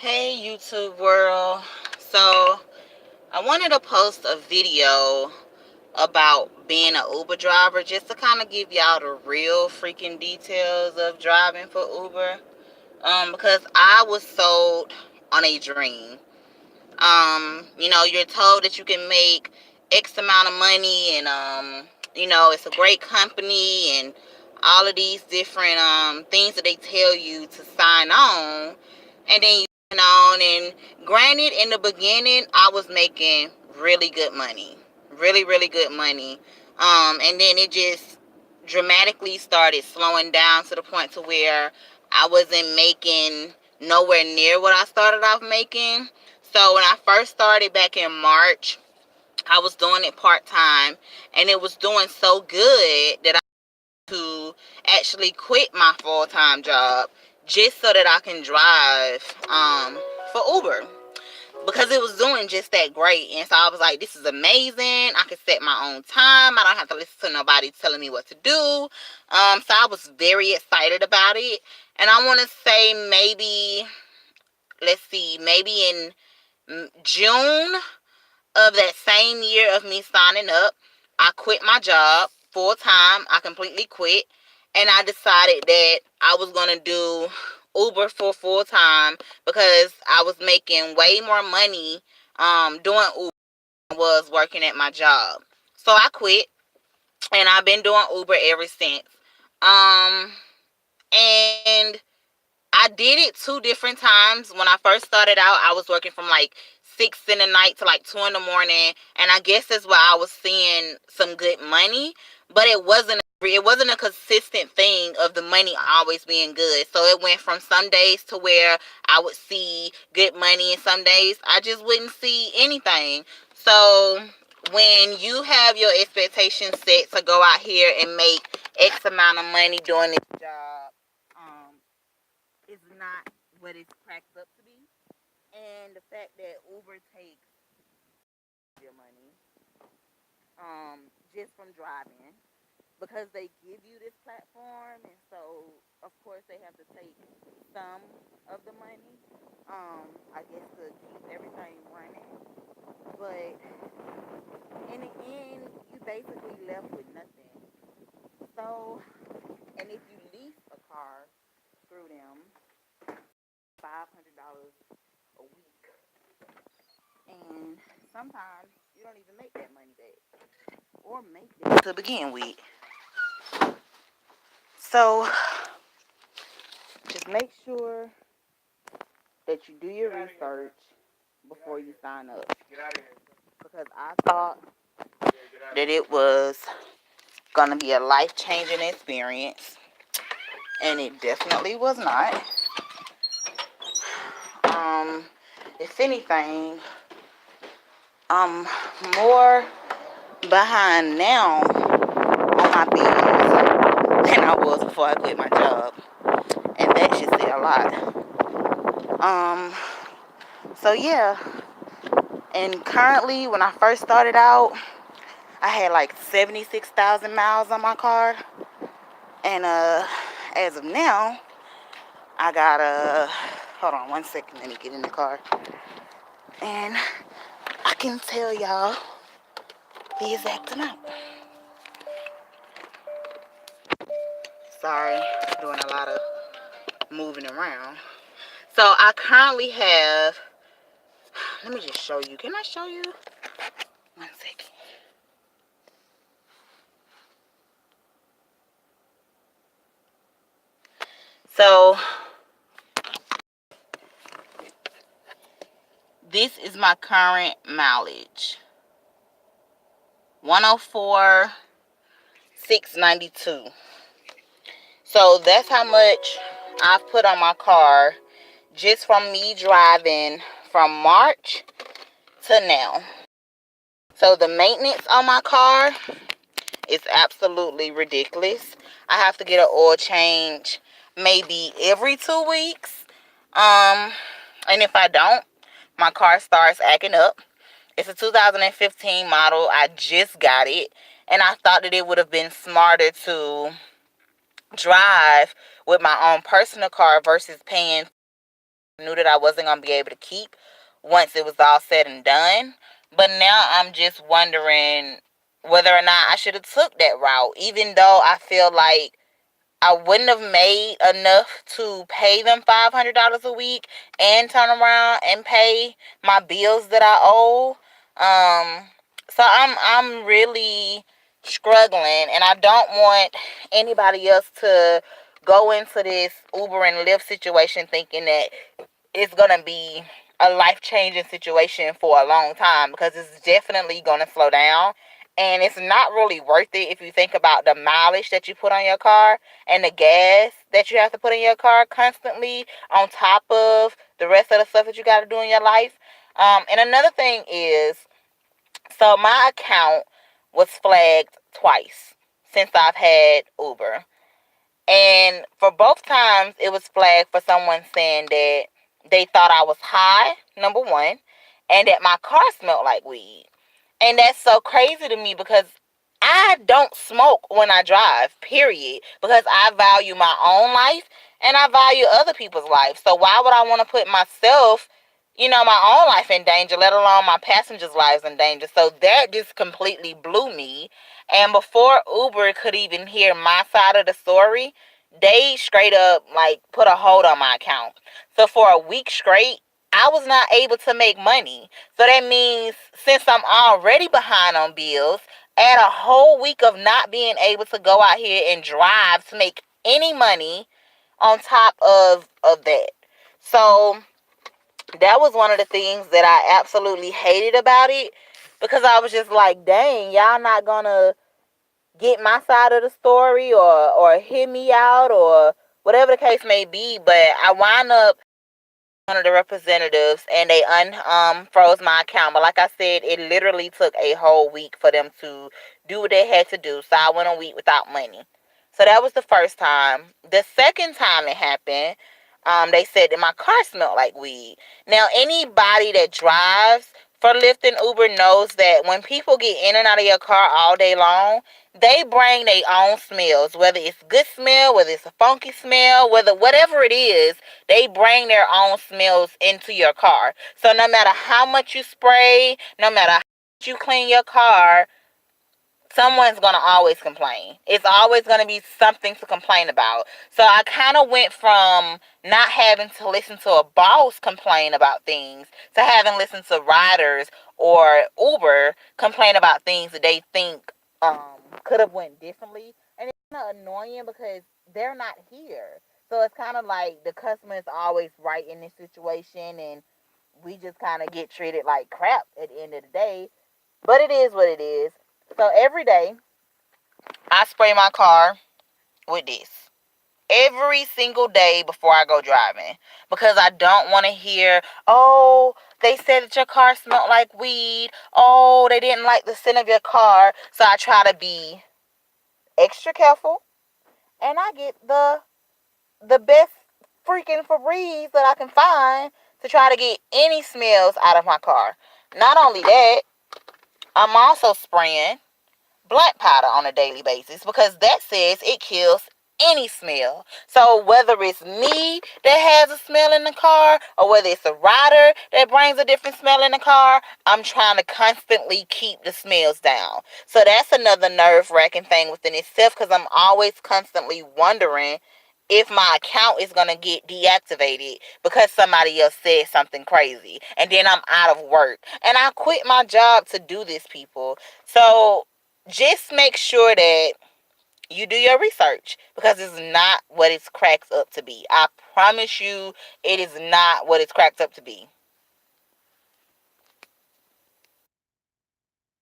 Hey YouTube world. So I wanted to post a video about being an Uber driver just to kind of give y'all the real freaking details of driving for Uber. Because I was sold on a dream. You're told that you can make X amount of money and it's a great company and all of these different things that they tell you to sign on, and then you sign on. And granted, in the beginning I was making really good money, really good money, and then it just dramatically started slowing down to the point to where I wasn't making nowhere near what I started off making. So when I first started back in March, I was doing it part time, and it was doing so good that I had to actually quit my full time job just so that I can drive for Uber, because it was doing just that great. And so I was like, this is amazing. I can set my own time. I don't have to listen to nobody telling me what to do. So I was very excited about it. And I want to say maybe in June of that same year of me signing up, I quit my job full time. I completely quit. And I decided that I was going to do Uber for full time because I was making way more money doing Uber than I was working at my job. So I quit, and I've been doing Uber ever since. Um, and I did it two different times. When I first started out, I was working from like 6 in the night to like 2 in the morning, and I guess that's why I was seeing some good money. But it wasn't a consistent thing of the money always being good. So it went from some days to where I would see good money, and some days I just wouldn't see anything. So when you have your expectations set to go out here and make X amount of money doing this job, is not what it's cracked up to be. And the fact that Uber takes your money just from driving, because they give you this platform, and so of course they have to take some of the money, I guess, to keep everything running. But in the end, you basically left with nothing. So, and if you lease a car through them, $500 a week, and sometimes you don't even make that money back or make it to begin with. So just make sure that you do your research before you sign up, because I thought that it was gonna be a life-changing experience, and it definitely was not. Um, if anything, I'm more behind now on my bills than I was before I quit my job, and that should say a lot. So yeah, and currently, when I first started out, I had like 76,000 miles on my car, and as of now, I got hold on one second, let me get in the car, and I can tell y'all the exact amount. Sorry, doing a lot of moving around. So I currently have, let me just show you. Can I show you? One second. So this is my current mileage. 104,692. So that's how much I've put on my car just from me driving from March to now. So the maintenance on my car is absolutely ridiculous. I have to get an oil change maybe every 2 weeks. And if I don't, my car starts acting up. It's a 2015 model. I just got it, and I thought that it would have been smarter to drive with my own personal car versus paying knew that I wasn't going to be able to keep once it was all said and done. But now I'm just wondering whether or not I should have took that route, even though I feel like I wouldn't have made enough to pay them $500 a week and turn around and pay my bills that I owe. So I'm really struggling, and I don't want anybody else to go into this Uber and Lyft situation thinking that it's gonna be a life changing situation for a long time, because it's definitely gonna slow down. And it's not really worth it if you think about the mileage that you put on your car and the gas that you have to put in your car constantly, on top of the rest of the stuff that you got to do in your life. And another thing is, so my account was flagged twice since I've had Uber. And for both times, it was flagged for someone saying that they thought I was high, number one, and that my car smelled like weed. And that's so crazy to me, because I don't smoke when I drive, period. Because I value my own life and I value other people's life. So why would I want to put myself, my own life in danger, let alone my passengers' lives in danger? So that just completely blew me. And before Uber could even hear my side of the story, they straight up like put a hold on my account. So for a week straight, I was not able to make money. So that means, since I'm already behind on bills, add a whole week of not being able to go out here and drive to make any money on top of that. So that was one of the things that I absolutely hated about it, because I was just like, dang, y'all not gonna get my side of the story, or hear me out, or whatever the case may be. But I wound up one of the representatives, and they froze my account. But like I said, it literally took a whole week for them to do what they had to do. So I went a week without money. So that was the first time. The second time it happened, they said that my car smelled like weed. Now, anybody that drives for Lyft and Uber knows that when people get in and out of your car all day long, they bring their own smells, whether it's good smell, whether it's a funky smell, whatever it is, they bring their own smells into your car. So no matter how much you spray, no matter how much you clean your car, someone's going to always complain. It's always going to be something to complain about. So I kind of went from not having to listen to a boss complain about things to having listened to riders or Uber complain about things that they think could have went differently. And it's kind of annoying because they're not here. So it's kind of like the customer is always right in this situation, and we just kind of get treated like crap at the end of the day. But it is what it is. So every day, I spray my car with this. Every single day before I go driving. Because I don't want to hear, oh, they said that your car smelled like weed. Oh, they didn't like the scent of your car. So I try to be extra careful. And I get the best freaking Febreze that I can find to try to get any smells out of my car. Not only that, I'm also spraying black powder on a daily basis, because that says it kills any smell. So whether it's me that has a smell in the car, or whether it's a rider that brings a different smell in the car, I'm trying to constantly keep the smells down. So that's another nerve-wracking thing within itself, because I'm always constantly wondering if my account is going to get deactivated because somebody else said something crazy, and then I'm out of work. And I quit my job to do this, people. So just make sure that you do your research, because it's not what it's cracked up to be. I promise you, it is not what it's cracked up to be.